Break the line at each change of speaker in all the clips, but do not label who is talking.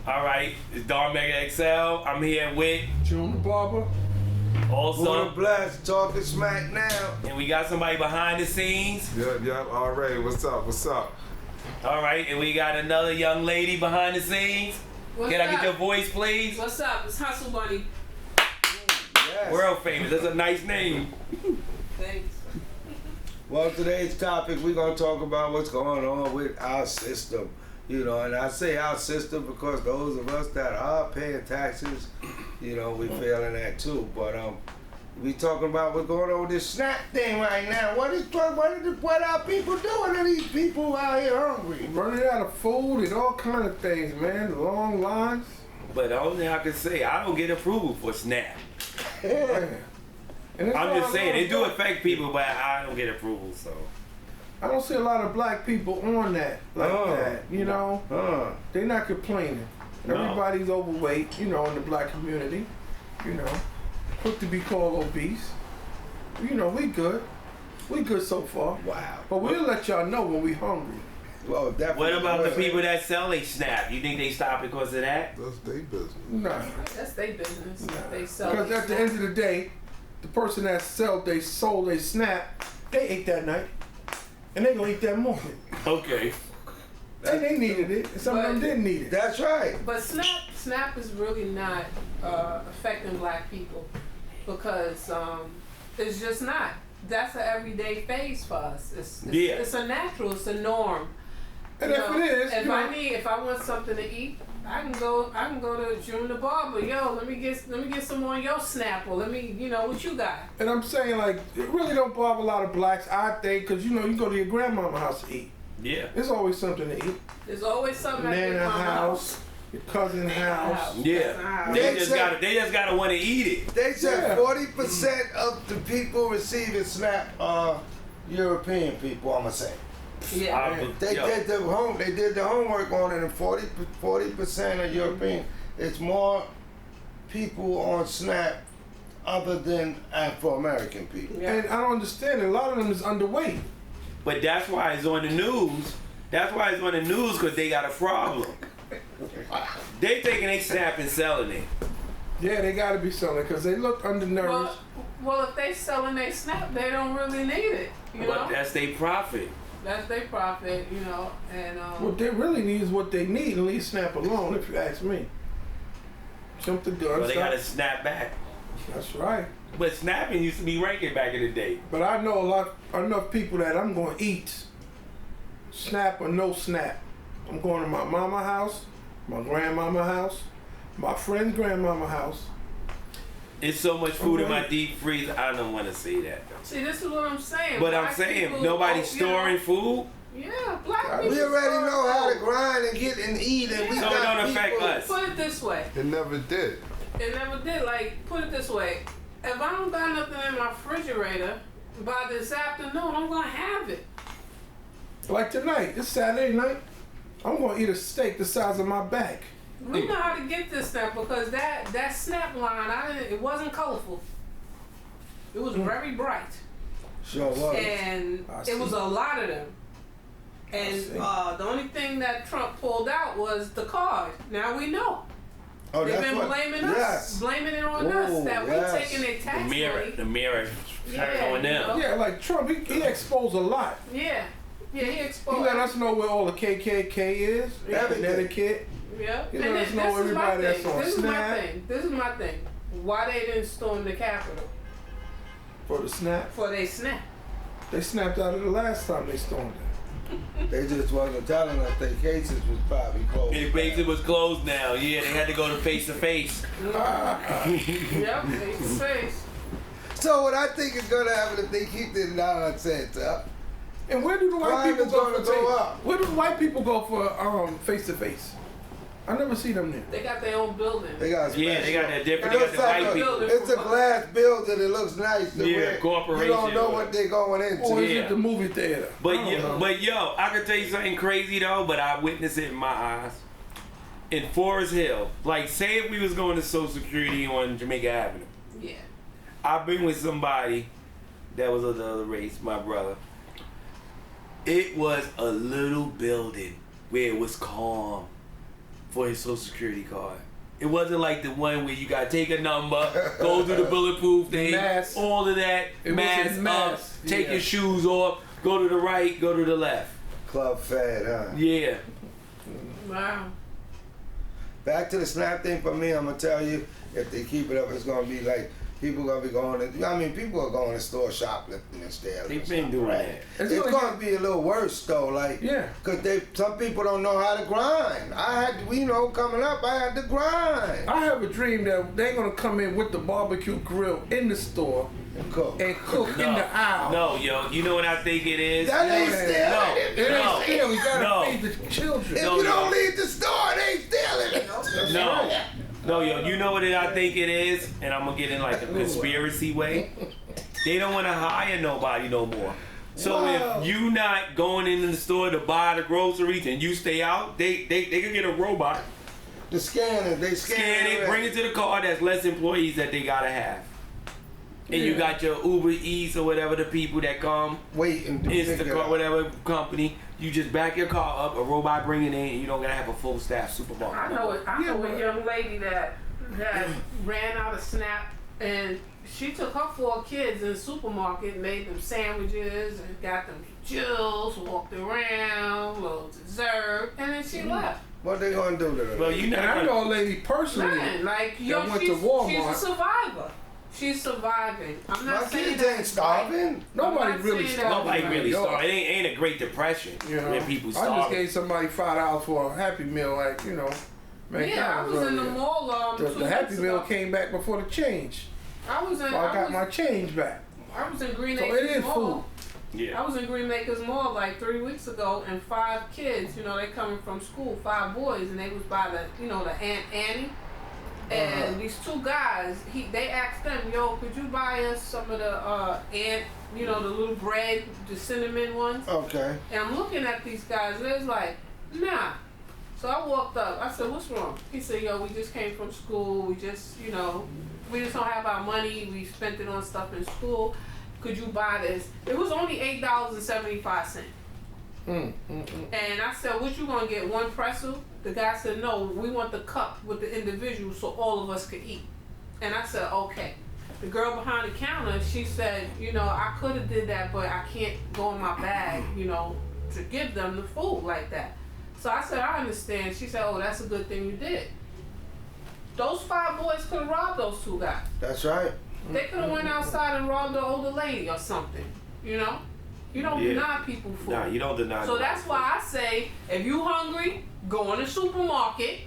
All right, it's Don Mega XL. I'm here with
June the Barber.
also,
Buddha Blast, talking smack now.
and we got somebody behind the scenes.
Yep, already. What's up?
All right, and we got another young lady behind the scenes.
What's
Can I
up?
get your voice, please?
What's up? It's Hustle Bunny.
Yes.
World famous. That's a nice name.
Thanks.
Well, today's topic, we're going to talk about what's going on with our system. You know, and I say our system because those of us that are paying taxes, you know, we feeling that too. But we talking about what's going on with this SNAP thing right now. What are people doing to these people out here hungry?
Running out of food and all kind of things, man. Long lines.
But the only thing I can say, I don't get approval for SNAP.
Man. And it's
I'm
all
just saying, it do
about-
affect people, but I don't get approval, so.
I don't see a lot of black people on that that. You know, they're not complaining.
No.
Everybody's overweight, you know, in the black community. You know, quick to be called obese. You know, we good. We good so far.
Wow.
But we'll let y'all know when we hungry.
Well, definitely.
What about the people that sell a SNAP? You think they stop because of that?
That's their business.
Nah.
That's their business. They sell.
Because at the end of the day, the person that sold they SNAP, they ate that night. And they gonna eat that morning.
Okay.
And they needed it. And some of them
But-
didn't need it.
That's right.
But SNAP is really not affecting black people because it's just not. That's an everyday phase for us.
Yeah.
It's a natural. It's a norm.
And
You
if
know,
it is,
if
you know,
if I want something to eat, I can go to June the Barber. Yo, let me get some on your SNAP, or let me, what you got.
and I'm saying like, it really don't bother a lot of blacks, I think, because you know, you go to your grandmama's house to eat.
Yeah.
There's always something to eat.
There's always something at your
Nana
mama's
house, your cousin's house.
Yeah.
They
They just gotta want to eat it.
They said
Yeah.
40% of the people receiving SNAP are European people, I'm going to say.
Yeah.
They did the homework on it, and 40% are European. It's more people on SNAP other than Afro-American people.
Yeah.
And I don't understand it. A lot of them is underweight.
But that's why it's on the news. That's why it's on the news, because they got a problem. They taking a SNAP and selling it.
Yeah, they got to be selling because they look undernourished.
Well, if they selling their SNAP, they don't really need it. You
But
know,
that's their profit.
that's their profit. And
What they really need is what they need, and leave SNAP alone, if you ask me. Jump the gun.
Well, they
stop.
gotta snap back.
That's right.
But snapping used to be ranking back in the day.
But I know enough people that I'm going to eat, SNAP or no SNAP. I'm going to my mama house, my grandmama house, my friend's grandmama house.
It's so much food in my
Okay.
deep freezer. I don't want to say that though.
see, this is what I'm saying.
But
Black
I'm saying
people,
nobody's storing food,
Yeah, black people.
We already
store
know how to
food.
grind and get and eat, and we
so
got
it don't affect
people.
us.
Put it this way.
It never did.
It never did. Like, put it this way. If I don't got nothing in my refrigerator by this afternoon, I'm gonna have it.
Like tonight, it's Saturday night, I'm going to eat a steak the size of my back.
We know how to get this stuff because that SNAP line, it wasn't colorful. It was very bright,
Sure was.
and
I
it was
see.
a lot of them. And
see.
the only thing that Trump pulled out was the card. Now we know.
Oh,
They've
that's
been
what-
blaming
yes.
us, blaming it on
Ooh,
us that
yes.
we taking their
The
tax
mirror,
money.
the mirror,
Yeah,
on
you
them.
know.
Yeah, like Trump, he exposed a lot.
Yeah, he
He
exposed.
let us know where all the KKK is,
Everything.
Connecticut.
Yeah.
He
And
let us
this
know
is my
everybody that's
thing.
on
This is my
Snap.
thing. This is my thing. Why they didn't storm the Capitol
For the SNAP.
for they SNAP?
They snapped out of the last time they stormed it.
They just wasn't telling us their cases was probably closed.
It basically was closed now. Yeah, they had to go to face to face.
Yep, face to face.
So what I think is gonna happen if they keep this nonsense up,
And where do the white
Crime
people
is
go
gonna
for
go
face?
up.
Where do the white people go for face to face? I never see them there.
They got their own building.
they got
Yeah, they got
special-
that different.
It
They got
looks
the
like
white people.
it's a glass building. It looks nice. To
Yeah,
where
corporation.
You don't know what they're going into.
Or is
Yeah.
it the movie theater? I
But
don't know.
yo, I can tell you something crazy though. But I witnessed it in my eyes. In Forest Hill, like say if we was going to Social Security on Jamaica Avenue,
Yeah.
I've been with somebody that was of the other race, my brother. It was a little building where it was calm. for his Social Security card. It wasn't like the one where you gotta take a number, go through the bulletproof thing,
Mask.
all of that,
It
mask
wasn't
up,
mask,
take
yeah.
your shoes off, go to the right, go to the left.
Club fed, huh?
Yeah.
Wow.
Back to the snap thing for me, I'm gonna tell you, if they keep it up, it's gonna be like people gonna be going to, I mean, people are going to store shoplifting and stealing.
They've
and
been
stuff,
doing
right?
that.
It's
It's
gonna
gonna be a little worse though, like,
Yeah.
cause some people don't know how to grind. I had, you know, coming up, I had to grind
I have a dream that they're gonna come in with the barbecue grill in the store
and cook.
and cook in the aisle.
No, yo, you know what I think it is?
That ain't
No,
stealing.
no,
If
It
no.
ain't still. We gotta
No.
feed the children.
No,
you
no.
don't leave the store, they stealing it.
No. No, yo, you know what I think it is? And I'm gonna get in like a conspiracy way. They don't wanna hire nobody no more. So
Wow.
if you not going into the store to buy the groceries and you stay out, they can get a robot,
The scanners, they
scan it, bring it to the car. That's less employees that they gotta have. And you
Yeah.
got your Uber Eats or whatever the people that come,
waiting to pick it
Instacart,
up.
whatever company. You just back your car up, a robot bring it in, and you don't gotta have a full staff supermarket.
I know it. I
Yeah,
know
but-
a young lady that ran out of SNAP, and she took her 4 kids in the supermarket, made them sandwiches, and got them juice, walked around, little dessert, and then she left.
What they gonna do to them?
Well, you
And
not
I
gonna,
know a lady personally.
Nothing. Like, yo,
went to
she's
Walmart.
a survivor. She's surviving. I'm
My
not saying
kids
that
ain't
it's right.
starving.
Nobody
I'm not
really
saying that-
starving.
nobody really
Yo,
starved. It ain't a Great Depression
You know,
where people
I just
starving.
gave somebody $5 for a Happy Meal, like you know.
Yeah, I
McDonald's
was in the
earlier.
mall
The
2
Happy
weeks
Meal
ago.
came back before the change,
I was in.
so I
I
got
was,
my change back.
I was in Green
So
Acres
it is
Mall.
food.
Yeah.
I was in Green Acres Mall like 3 weeks ago, and 5 kids, you know, they coming from school, 5 boys, and they was by the, you know, the Aunt Annie. And these 2 guys, they asked them, yo, could you buy us some of the you know, the little bread, the cinnamon ones?
Okay.
And I'm looking at these guys, and they was like, nah. So I walked up. I said, what's wrong? He said, yo, we just came from school. We just, you know, we just don't have our money. We spent it on stuff in school. Could you buy this? It was only $8.75. And I said, what you gonna get, 1 pretzel? The guy said, no, we want the cup with the individual so all of us could eat. And I said, okay. The girl behind the counter, she said, you know, I could have did that, but I can't go in my bag, you know, to give them the food like that. So I said, I understand. She said, oh, that's a good thing you did. Those 5 boys could have robbed those 2 guys.
That's right.
They could have went outside and robbed the older lady or something, you know? You don't
Yeah.
deny people food.
Nah, you don't deny.
So
nobody.
that's why I say, if you hungry, go in the supermarket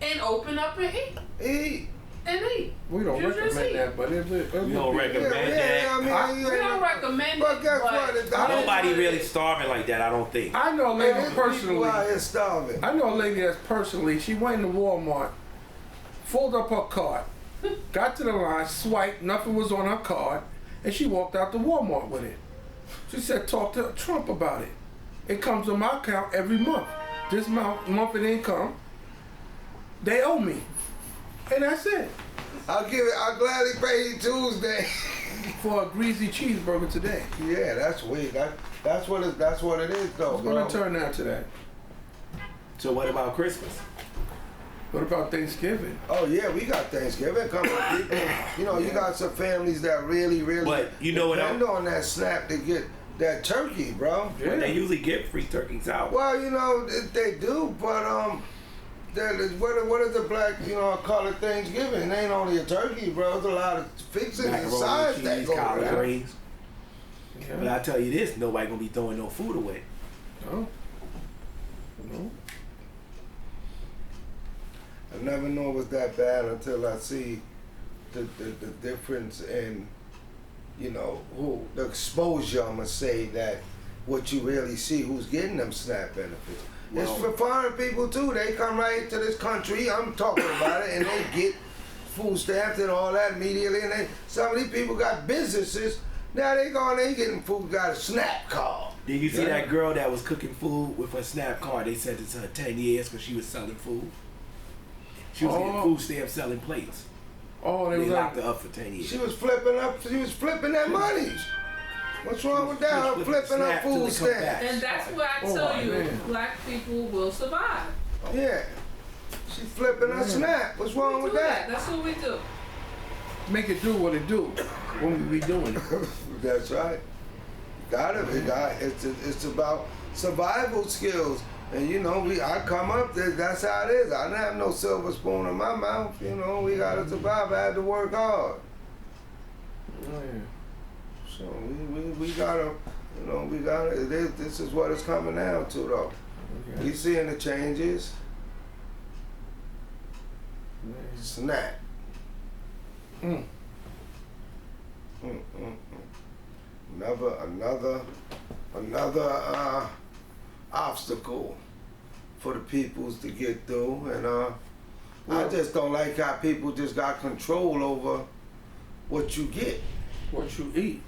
and open up and eat.
Eat.
And eat.
We don't
You just
recommend
eat.
that, but
You don't recommend
Yeah,
that.
I mean,
We don't recommend
But
it,
guess
but
what? It's not-
Nobody really starving like that. I don't think.
I know a
Man,
lady
there's people
personally.
out here starving.
I know a lady that's personally. She went into Walmart, folded up her card, got to the line, swiped, nothing was on her card, and she walked out to Walmart with it. She said, talk to Trump about it. It comes on my account every month. This month of income, they owe me. And that's it.
I'll gladly pay you Tuesday.
For a greasy cheeseburger today.
Yeah, that's weird. That's what it is though,
It's
bro.
gonna turn out to that.
So what about Christmas?
What about Thanksgiving?
Oh yeah, we got Thanksgiving coming. People, you know, you got some families that really
But you know what
depend on that snap to get that turkey, bro.
Yeah.
They usually get free turkeys out.
Well, you know, they do, but what is the black, you know, call it Thanksgiving? It ain't only a turkey, bro. There's a lot of fixings and
Macaroni
sides
and
that
cheese,
go
collard
around.
greens. But
Yeah.
I tell you this, nobody gonna be throwing no food away.
No. No.
I never know it was that bad until I see the difference in, you know, the exposure, I'm gonna say, that what you really see, who's getting them SNAP benefits. It's
Well-
for foreign people too. They come right into this country, I'm talking about it, and they get food stamps and all that immediately. And some of these people got businesses, now they getting food, got a SNAP card.
Did you see that girl that was cooking food with her SNAP card? They said it's her 10 years because she was selling food. She was getting
Oh.
food stamps selling plates.
Oh, they
They
was
locked
like,
her up for 10 years.
She was flipping that money. What's wrong with that? Her
She was
flipping up
SNAP till
food
they come back.
stamps.
And that's what I
Oh,
tell you,
man.
black people will survive.
Yeah. flipping a snap. What's wrong with that?
That's what we do.
Make it do what it do when we be doing it.
That's right. It's about survival skills. And you know, I come up there, that's how it is. I didn't have no silver spoon in my mouth. You know, we gotta survive. I had to work hard. So we gotta, you know, this is what it's coming down to though.
Okay.
We seeing the changes. Snap.
Mm.
Another obstacle for the peoples to get through, and I just don't like how people just got control over what you get,
What you eat.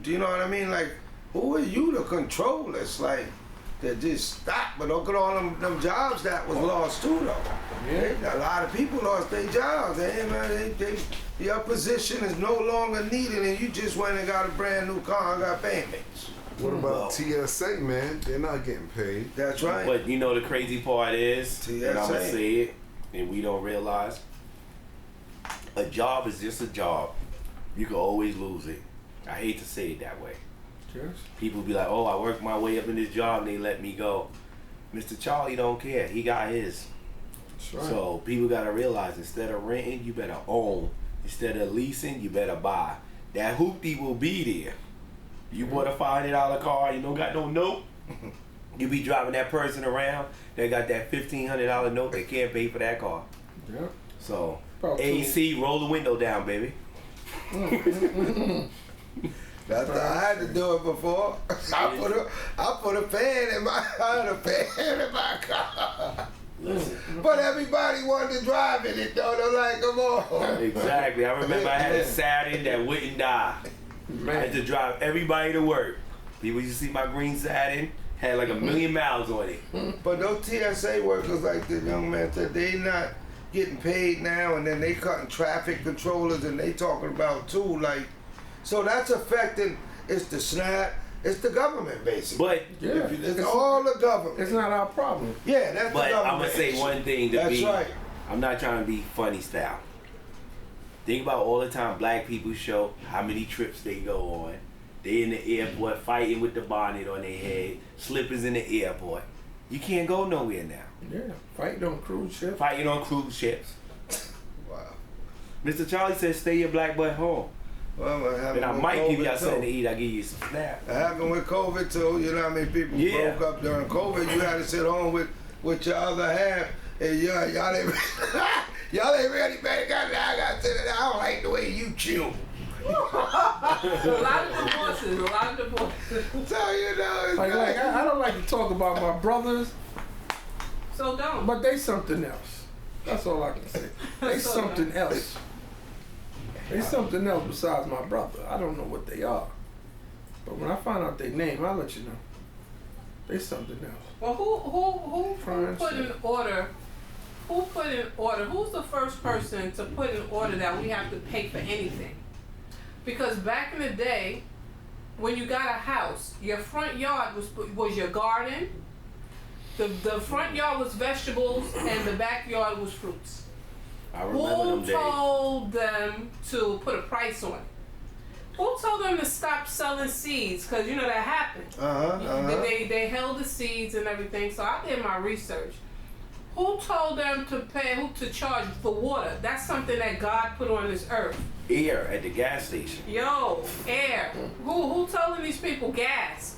you know what I mean? Like, who are you to control us? Like, they just stop, but look at all them jobs that was lost too, though.
Yeah.
A lot of people lost their jobs. Your position is no longer needed, and you just went and got a brand new car and got payments.
What about TSA, man? They're not getting paid.
That's right.
But you know the crazy part is, and I'm gonna
TSA.
say it, and we don't realize, a job is just a job. You can always lose it. I hate to say it that way.
Yes.
People be like, oh, I worked my way up in this job and they let me go. Mr. Charlie don't care. He got his.
That's right.
So people gotta realize, instead of renting, you better own. Instead of leasing, you better buy. That hoopty will be there. You bought a $500 car, you don't got no note. You be driving that person around, they got that $1,500 note, they can't pay for that car.
Yeah.
So,
About
AC, roll the window down, baby.
I had to do it before. I put a fan in my car.
Listen.
But everybody wanted to drive in it though. They're like, come on.
Exactly. I remember I had a Saturn that wouldn't die. I had to drive everybody to work. People used to see my green Saturn, had like 1,000,000 miles on it.
But those TSA workers, like the young man said, they not getting paid now, and then they cutting traffic controllers, and they talking about too, like, so that's affecting. It's the SNAP. It's the government, basically.
But
Yeah.
It's all the government.
It's not our problem.
Yeah, that's the
But
government.
I'm gonna say one thing to
That's
be.
right.
I'm not trying to be funny style. Think about all the time black people show how many trips they go on. They in the airport fighting with the bonnet on their head, slippers in the airport. You can't go nowhere now.
Yeah. Fighting on cruise ships.
Fighting on cruise ships.
Wow.
Mr. Charlie said, "Stay your black butt home."
Well, what happened
And I
with
might give
COVID
y'all something to
too?
eat. I give you some snap.
It happened with COVID too. You know how many people
Yeah.
broke up during COVID? You had to sit home with your other half, and y'all ain't y'all ain't ready, man. I got to sit there. I don't like the way you chew.
A lot of divorces.
So you know, it's
Like I don't like to talk about my brothers,
So don't.
but they something else. That's all I can say. They
So
something else. They something else besides my brother. I don't know what they are. But when I find out their name, I'll let you know. They something else.
Well, who
Fine,
put in
sure.
order? Who put in order? Who's the first person to put in order that we have to pay for anything? Because back in the day, when you got a house, your front yard was your garden. The front yard was vegetables, and the backyard was fruits.
I remember them
Who
days.
told them to put a price on it? Who told them to stop selling seeds? Because you know that happened. They held the seeds and everything. So I did my research. Who told them to pay? Who to charge for water? That's something that God put on this earth.
Here at the gas station.
Yo, air. Who telling these people gas?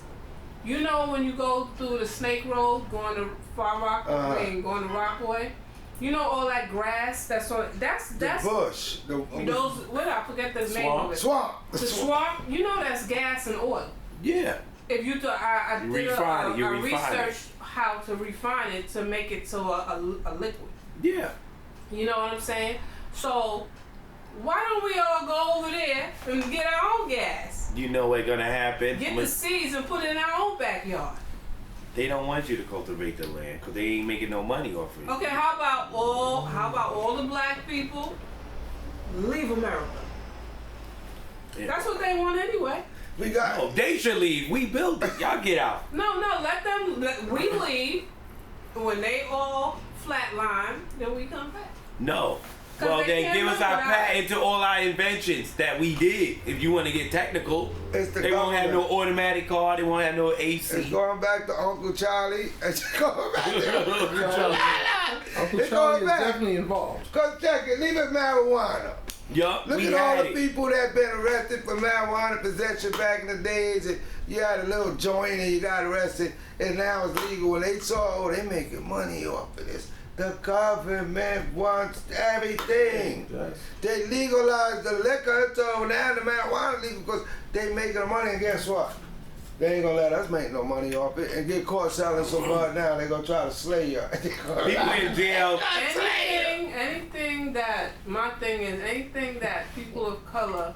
You know when you go through the Snake Road, going to Far Rock, and going to Rockaway. You know all that grass that's on. That's
the bush,
those. What I forget the name of it.
swamp.
The swamp. You know that's gas and oil.
Yeah.
If you do, I did
Refine it, you
I
refine it.
researched how to refine it to make it to a liquid.
Yeah.
You know what I'm saying? So why don't we all go over there and get our own gas?
You know what's gonna happen?
Get the seeds and put it in our own backyard.
They don't want you to cultivate the land because they ain't making no money off of it.
Okay, how about all the black people leave America?
Yeah.
That's what they want anyway.
We got.
Oh, they should leave. We built it. Y'all get out.
No, let we leave when they all flatline, then we come back.
No.
'Cause
Well,
they
then
can't
give us
live
our
without
patent to all our inventions that we did. If you want to get technical,
It's the
they won't have no
government.
automatic car. They won't have no AC.
It's going back to Uncle Charlie. It's going back to
Uncle
It's
Charlie
going
is
back.
definitely involved.
Cause check it, leave it marijuana.
Yup,
Look
we
at all
had
the
it.
people that been arrested for marijuana possession back in the days. And you had a little joint and you got arrested, and now it's legal. When they saw, oh, they making money off of this. The government wants everything.
Yes.
They legalized the liquor, so now the marijuana legal because they making the money. And guess what? They ain't gonna let us make no money off it and get caught selling so much. Now they gonna try to slay you.
People in jail.
Anything that, my thing is, anything that people of color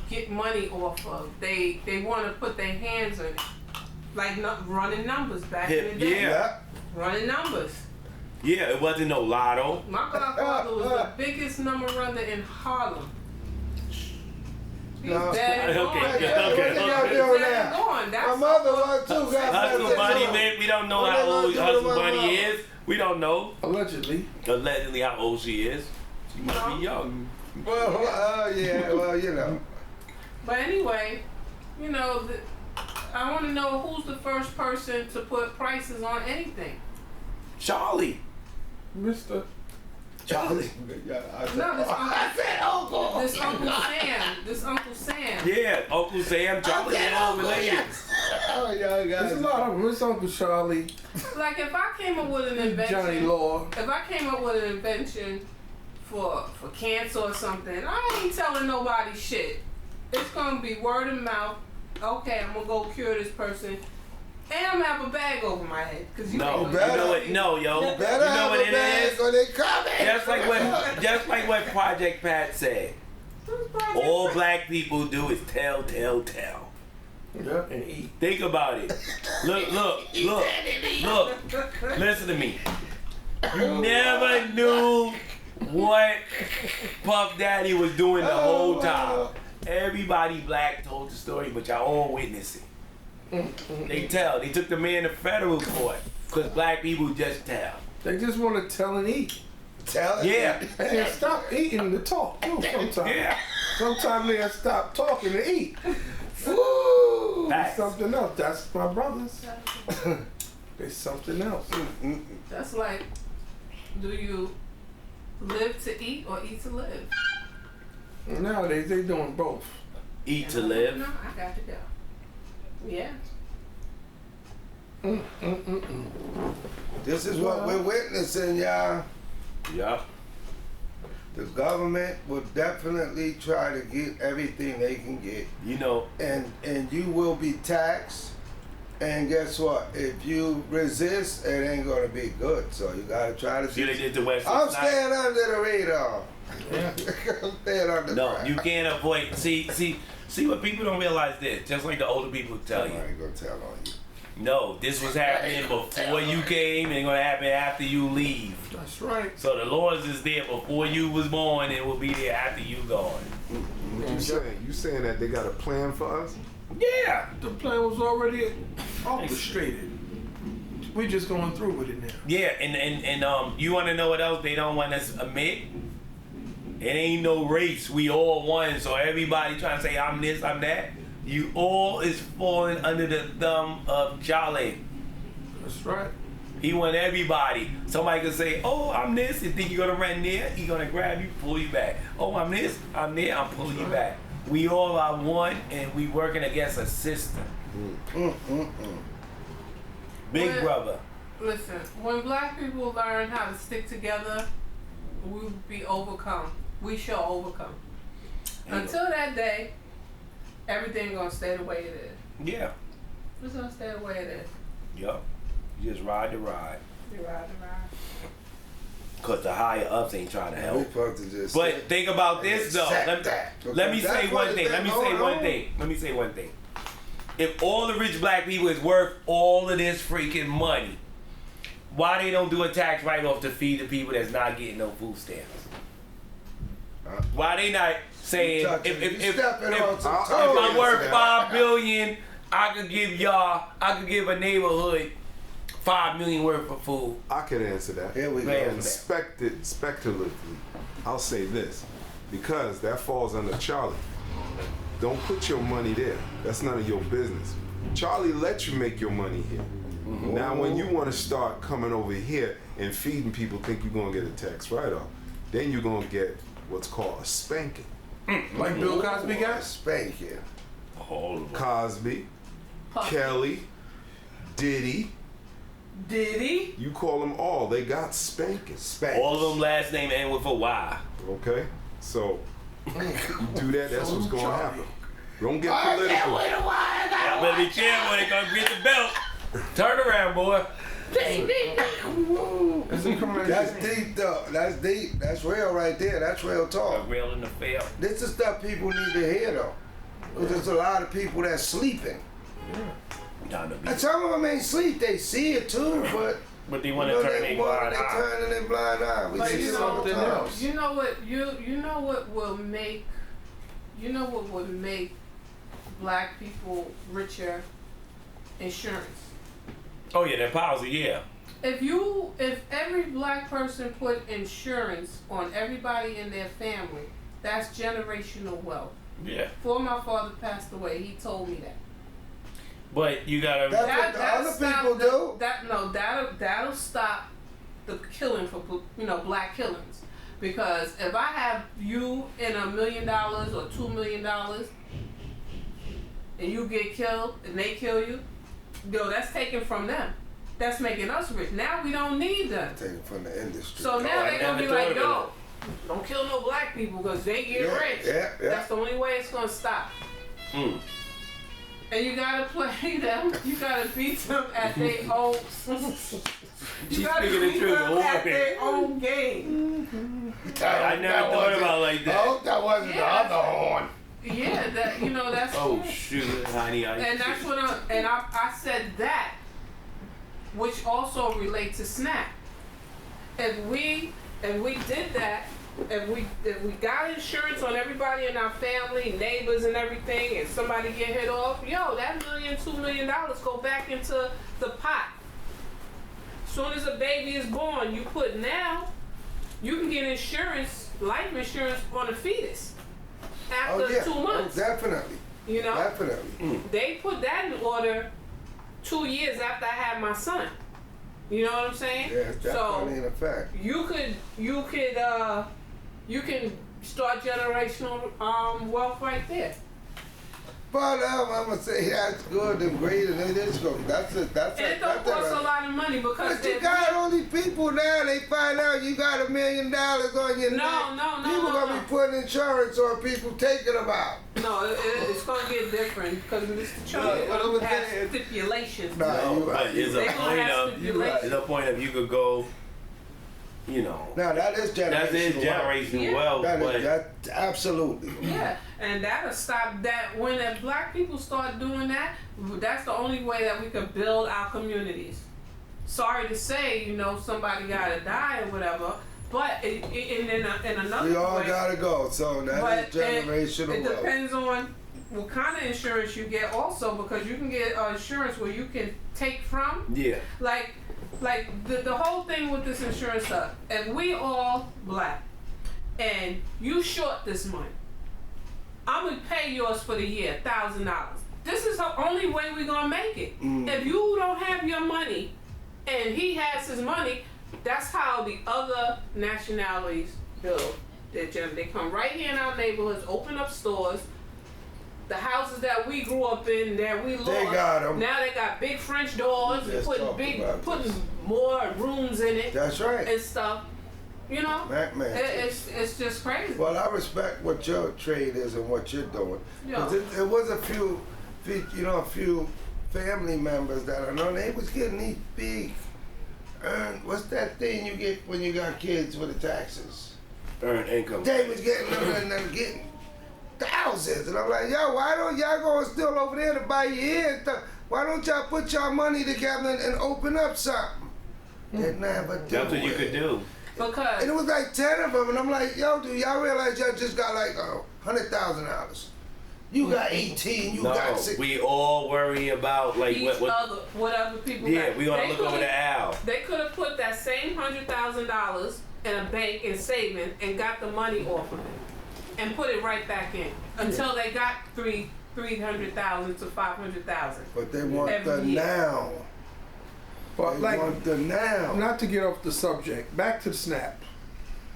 get money off of, they want to put their hands on it. Like running numbers back in the day.
Yeah.
Running numbers.
Yeah, it wasn't no lotto.
My godfather was the biggest number runner in Harlem. He's
No.
dead and
Okay,
gone.
okay,
What they gonna
okay.
do
He's dead and
now?
gone. That's
My mother was too. God
Hustle
bless
Bunny,
her.
man, we don't know
What
how
they gonna
old
do to
Hustle
my
Bunny
mama?
is. We don't know.
Allegedly.
Allegedly how old she is. She must
No.
be young.
Well, yeah, well, you know.
But anyway, you know, I want to know who's the first person to put prices on anything.
Charlie.
Mr.
Charlie.
Yeah, I said,
No, this
I said Uncle.
This Uncle Sam. This Uncle Sam.
Yeah, Uncle Sam, Charlie, they're all related.
Oh, y'all guys.
There's a lot of them. It's Uncle Charlie,
Like if I came up with an invention,
Johnny Law.
if I came up with an invention for cancer or something, I ain't telling nobody shit. It's gonna be word of mouth. Okay, I'm gonna go cure this person, and I'm gonna have a bag over my head because you
No,
ain't
you
gonna
know what? No, yo. You
Better
know
have
what
a
it
bag
is?
or they coming.
Just like what Project Pat said. All black people do is tell.
Yeah, and eat.
Think about it. Look. Listen to me. You never knew what Puff Daddy was doing the whole time. Everybody black told the story, but y'all all witness it. They tell. They took the man to federal court because black people just tell.
They just want to tell and eat.
Tell it.
Yeah.
And they stop eating to talk too sometimes.
Yeah.
Sometimes they stop talking to eat.
Woo.
Facts.
Something else. That's my brothers. It's something else.
That's like, do you live to eat or eat to live?
Nowadays they doing both.
Eat to live.
No, I got to go. Yeah.
This is what we're witnessing, y'all.
Yeah.
The government will definitely try to get everything they can get,
You know,
and you will be taxed. And guess what? If you resist, it ain't gonna be good. So you gotta try to.
see what they did to West
I'm
Side?
staying under the radar. I'm staying under.
No,
the
you can't avoid. See what people don't realize this. Just like the older people tell
I
you.
ain't gonna tell on you.
No, this was happening before you came, and it's gonna happen after you leave.
That's right.
So the laws is there before you was born, and it will be there after you gone.
What you saying? You saying that they got a plan for us?
Yeah.
The plan was already orchestrated. We just going through with it now.
Yeah, and you want to know what else they don't want us to admit? It ain't no race. We all one. So everybody trying to say I'm this, I'm that. You all is falling under the thumb of Charlie.
That's right.
He want everybody. Somebody can say, oh, I'm this, and think you're gonna run there. He gonna grab you, pull you back. Oh, I'm this, I'm there, I'm pulling you back. We all are one, and we working against a system. Big
Well,
brother.
Listen, when black people learn how to stick together, we will be overcome. We shall overcome. Until that day, everything gonna stay the way it is.
Yeah.
It's gonna stay the way it is.
Yup. You just ride the ride.
You ride the ride.
Cause the higher ups ain't trying to
We
help.
supposed to just.
But think about this though.
accept
Let,
that.
let me
Because
say
that's
one
what
thing.
it's
Let me
been
say
going
one
on.
thing. Let me say one thing. If all the rich black people is worth all of this freaking money, why they don't do a tax write-off to feed the people that's not getting no food stamps? Why they not saying if I'm worth $5 billion, I could give a neighborhood $5 million worth of food.
I could answer that.
Here we
Man.
go.
Speculatively, I'll say this, because that falls under Charlie. Don't put your money there. That's none of your business. Charlie let you make your money here. Now, when you want to start coming over here and feeding people, think you're gonna get a tax write-off, then you're gonna get what's called a spanking.
Like Bill Cosby got?
Spanking.
All of them.
Cosby,
Puffy.
Kelly, Diddy,
Did he?
you call them all. They got spankings.
Spank.
All of them last name end with a Y.
Okay, so you do that. That's what's gonna
Charlie.
happen. Don't get political.
I better be careful when they come get the belt. Turn around, boy.
It's a commercial.
That's deep though. That's deep. That's real right there. That's real talk.
Real in the field.
This is stuff people need to hear though. Because there's a lot of people that's sleeping.
Time to be.
And some of them ain't sleep. They see it too, but
But they
you
want
know,
to turn
they
their blind eye.
turning their blind eye. We
But
see
you
it
know,
all the
something
time.
else.
You know what you know what will make black people richer? Insurance.
Oh yeah, that policy, yeah.
If every black person put insurance on everybody in their family, that's generational wealth.
Yeah.
Before my father passed away, he told me that.
But you gotta.
That's what the other people do.
That'll stop the killing for black killings. Because if I have you in $1 million or $2 million and you get killed and they kill you, that's taken from them. That's making us rich. Now we don't need them.
Taken from the industry.
So now
I
they're gonna be
never
like,
thought
yo, don't kill no black people because they get
Yeah,
rich.
yeah.
That's the only way it's gonna stop.
Mm.
And you gotta play them. You gotta beat them at their own.
She's
You gotta
speaking the
beat
truth.
them
The war
at
bit.
their own game.
I never thought about it like
I
that.
hope that wasn't
Yeah.
the other horn.
Yeah, that's.
Oh shoot, honey,
And that's what I said that, which also relates to SNAP. If we did that, if we got insurance on everybody in our family, neighbors and everything, and somebody get hit off, yo, that $2 million go back into the pot. Soon as a baby is born, you can get insurance, life insurance on a fetus after
Oh yeah.
2 months.
Oh, definitely.
You know?
Definitely.
They put that in order 2 years after I had my son. You know what I'm saying?
Yeah, it's definitely in effect.
You can start generational wealth right there.
But I'm gonna say that's good and great and it is good. That's
And it don't cost a lot of money because
But you got all these people now, they find out you got $1 million on your neck.
No,
People gonna be putting insurance on people taking them out.
it's gonna get different because Mr. Charlie
what I'm
has
saying-
stipulations.
Nah,
No,
you
but
right.
it's
They
a
gonna
point
have
of
stipulations.
it's a point of you could go, you know.
Now that is generational.
That is
wealth.
generational
Yeah.
wealth,
That
but
is that absolutely.
Yeah, and that'll stop that. When the black people start doing that, that's the only way that we can build our communities. Sorry to say, somebody gotta die or whatever, but in another
We all
way,
gotta go. So that is generational
it
wealth.
depends on what kind of insurance you get also, because you can get insurance where you can take from.
yeah.
Like the whole thing with this insurance stuff, if we all black and you short this money, I'm gonna pay yours for the year, $1,000. This is the only way we're gonna make it. If you don't have your money and he has his money, that's how the other nationalities build their gem. They come right here in our neighborhoods, open up stores. The houses that we grew up in, that we lost,
got 'em.
now they got big French doors,
Let's talk about this.
putting more rooms in it
That's right.
and stuff.
Mac man.
It's just crazy.
Well, I respect what your trade is and what you're doing.
Yeah.
'Cause it was a few family members that I know they was getting these big. What's that thing you get when you got kids with the taxes?
Earned income.
They was getting them and getting thousands, and I'm like, yo, why don't y'all go still over there to buy your ear and stuff? Why don't y'all put y'all money together and open up something? They never do.
That's what you
it.
could do.
Because
And it was like 10 of them, and I'm like, yo, do y'all realize y'all just got like $100,000? You got 18. You got
No,
6.
we all worry about like
Each other, what other people
Yeah,
got.
we gonna
They
look over
coulda-
the owl.
They could have put that same $100,000 in a bank and saving and got the money off of it and put it right back in until they got 300,000 to 500,000.
But they want
Every
the
year.
now.
But
They
like,
want the now.
not to get off the subject, back to Snap.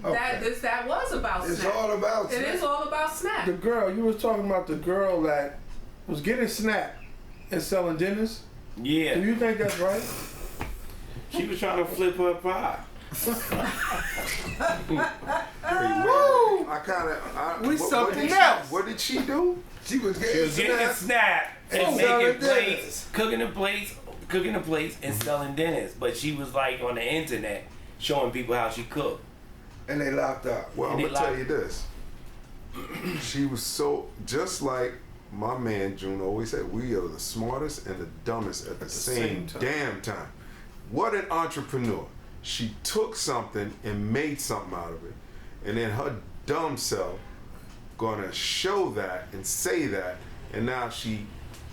Okay.
That was about
It's
Snap.
all about
It is all about Snap.
The girl, you was talking about the girl that was getting Snap and selling dinners. Do
Yeah,
you think that's right?
she was trying to flip her pie.
Wait, I kind of.
We something else.
What did she do?
She was
She
getting
was getting a
snapped.
snap and
Oh,
making
selling
plates,
dinners.
cooking the plates and selling dinners. But she was like on the internet showing people how she cooked.
And they locked up.
Well, I'm
And
gonna
it
tell
like-
you this. She was so just like my man June always said. We are the smartest and the dumbest at the same
same time.
damn time. What an entrepreneur! She took something and made something out of it, and then her dumb self gonna show that and say that, and now she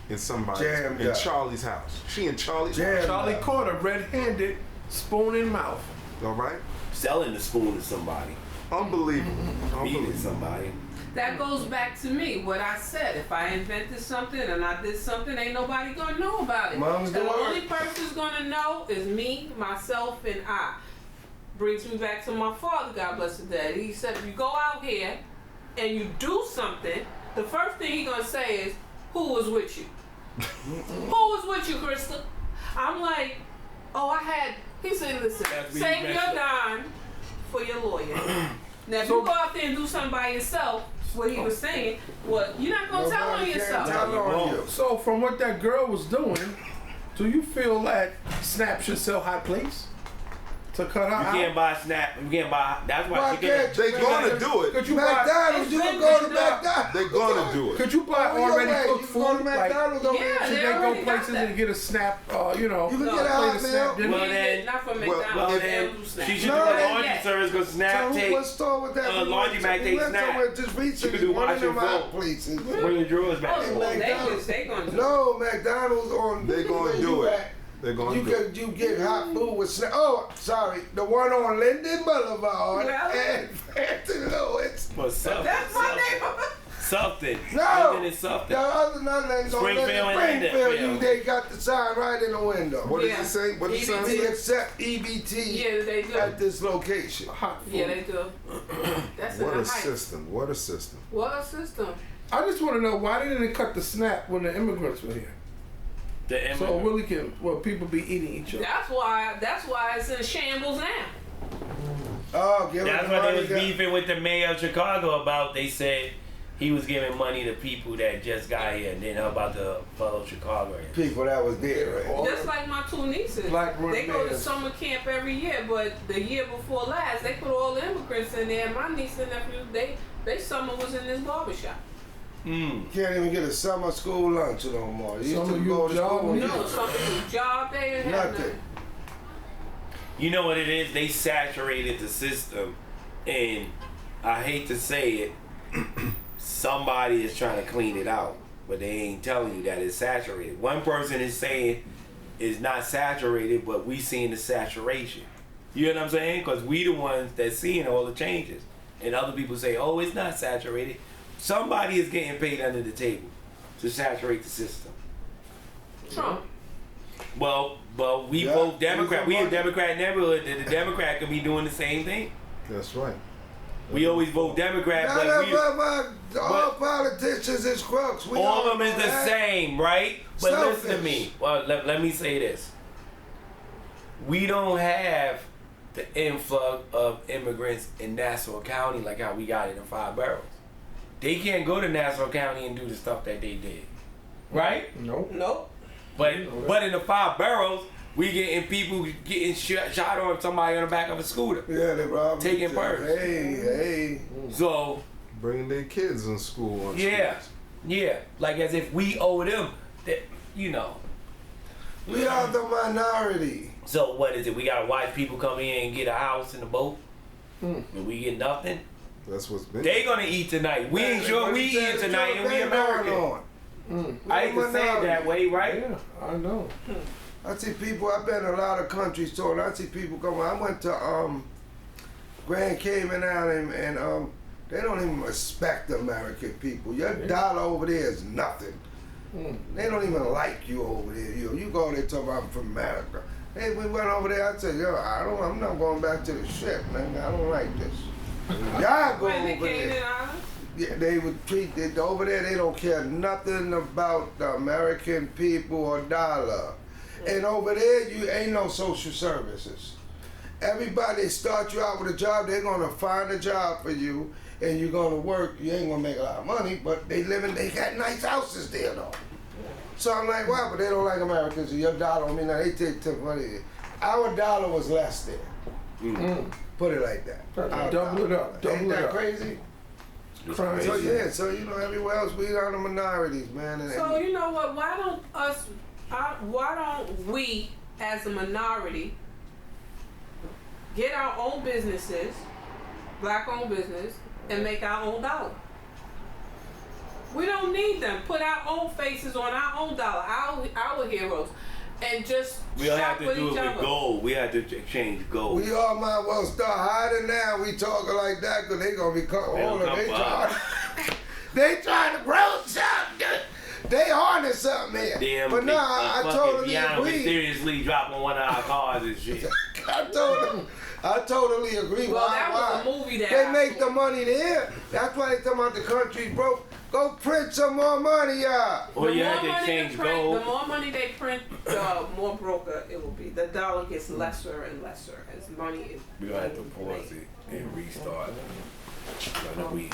in somebody's
Jammed
in
up.
Charlie's house. She in Charlie's
Jammed
house.
Charlie
up.
caught her red-handed, spoon in mouth.
All right,
Selling the spoon to somebody,
unbelievable,
feeding
unbelievable.
somebody.
That goes back to me, what I said. If I invented something and I did something, ain't nobody gonna know about it.
Mom's
the
the word.
only person's gonna know is me, myself, and I. Brings me back to my father, God bless his dad. He said, if you go out here and you do something, the first thing he gonna say is, who was with you? Who was with you, Krista? I'm like, oh, I had, he said, listen,
That's what
save
you
your
mentioned.
dime for your lawyer. Now, if you go out there and do something by yourself, what he was saying, well, you're not gonna tell on
Nobody can
yourself.
tell on you.
So from what that girl was doing, do you feel that Snap should sell hot plates to cut her
You
out?
can't buy snap. You can't buy. That's why
Why
she can't.
can't
They gonna do it.
Could you buy?
McDonald's, you can go to McDonald's.
They gonna do it.
Could you buy
Oh, yeah,
already
wait,
cooked
you
food?
can go to
Like,
McDonald's over
Yeah,
there.
should
they
they go
already got
places
that.
and get a Snap?
You can
a
get a
plate
hot
of
meal.
Snap dinner?
Well, then-
Not from
well,
McDonald's.
Well,
they
then
don't do snacks.
she should
No,
do a
they-
laundry service because Snap
So
take.
what store was that?
Laundry Mac
we
take
went
Snap.
somewhere just recently.
do
One of them
washing
hot
phone.
places.
Bring the drawers back.
Oh, well,
McDonald's.
they gonna do
No, McDonald's on.
They gonna
where
do
you
it.
at?
They're gonna
You
do it.
can you get hot food with snack. Oh, sorry, the one on Linden Boulevard
Well.
and Hampton Lewis.
For something.
That's my neighborhood.
Something.
No,
Living in something.
the other nothing on
Springfield and
Springfield.
Linden.
They got the sign right in the window.
What does
Yeah.
it say? What does it
EBT.
We
say?
accept EBT
Yeah, they do.
at this location.
Hot food.
Yeah, they do. That's in
What
the
a
heights.
system. What a system.
What a system.
I just want to know why didn't they cut the Snap when the immigrants were here?
The
So
immigrant.
really can people be eating each other?
That's why it's in shambles now.
Oh, give
That's
them
what they
money.
was beefing with the mayor of Chicago about. They said he was giving money to people that just got here and then about the fellow Chicagoans.
People that was there, right?
Just like my two nieces.
Black run
They go to
mayors.
summer camp every year, but the year before last, they put all the immigrants in there. My niece and nephew, they summer was in this barbershop.
Mm.
Can't even get a summer school lunch no more. You used
Summer
to
youth
go to
job
school.
meal.
and
No,
get
some job they didn't have
nothing.
nothing.
You know what it is? They saturated the system, and I hate to say it, somebody is trying to clean it out, but they ain't telling you that it's saturated. One person is saying it's not saturated, but we seeing the saturation. You know what I'm saying? Because we the ones that seeing all the changes, and other people say, "Oh, it's not saturated." Somebody is getting paid under the table to saturate the system.
Trump.
Well, we
Yeah,
vote Democrat. We a
he's a
Democrat neighborhood. The Democrat could be doing the same thing.
That's right.
We always vote Democrat,
None
but
all
but-
politicians is crooks. We
all of them
know
is the
that.
same, right? But listen to
Selfish.
me. Well, let me say this. We don't have the influx of immigrants in Nassau County like how we got it in 5 boroughs. They can't go to Nassau County and do the stuff that they did, right?
Nope.
Nope.
But in the 5 boroughs, we getting people getting shot on somebody on the back of a scooter.
Yeah, they robbed
Taking
each other.
birds.
Hey,
So
Bringing their kids in school on
yeah,
streets.
yeah, like as if we owe them that, you know.
we are the minority.
So what is it? We gotta watch people come in and get a house and a boat, and we get nothing.
That's what's been.
They gonna eat tonight. We ain't sure we eating tonight, and we American. I hate to say it that way, right?
Yeah, I know.
I see people. I've been in a lot of countries too, and I see people come. I went to Grand Cayman Island, and they don't even respect American people. Your dollar over there is nothing. They don't even like you over there. You go there talking about I'm from America. Hey, we went over there. I said, yo, I'm not going back to the ship, man. I don't like this. Y'all go
When they
over
came
there.
in Island?
Yeah, they would treat it over there. They don't care nothing about the American people or dollar. And over there, you ain't no social services. Everybody start you out with a job. They're gonna find a job for you, and you're gonna work. You ain't gonna make a lot of money, but they got nice houses there though. So I'm like, wow, but they don't like Americans. So your dollar, I mean, they take money. Our dollar was less there. Put it like that. Our
Double it
dollar.
up. Double
Ain't
it
that
up.
crazy?
Crime.
So yeah, so everywhere else we are the minorities, man. And
So you know what? Why don't we, as a minority, get our own businesses, black-owned business, and make our own dollar? We don't need them. Put our own faces on our own dollar, our heroes, and just
We don't have
shop
to
with
do
each
it with
other.
gold. We have to exchange gold.
we all might well start hiding now. We talking like that because they gonna be caught.
They'll come
They
for
trying, they trying to grow something. They on to something here.
Damn,
but no, I totally agree.
mysteriously dropping one of our cars and shit.
I totally agree.
Well,
why?
that was a movie that
They
I
make
saw.
the money there. That's why they talking about the country broke. Go print some more money, y'all.
Or you
The
have
more
to
money they
exchange
print,
gold.
the more money they print, the more broker it will be. The dollar gets lesser and lesser as money is.
We're gonna have to pause it and restart. I know we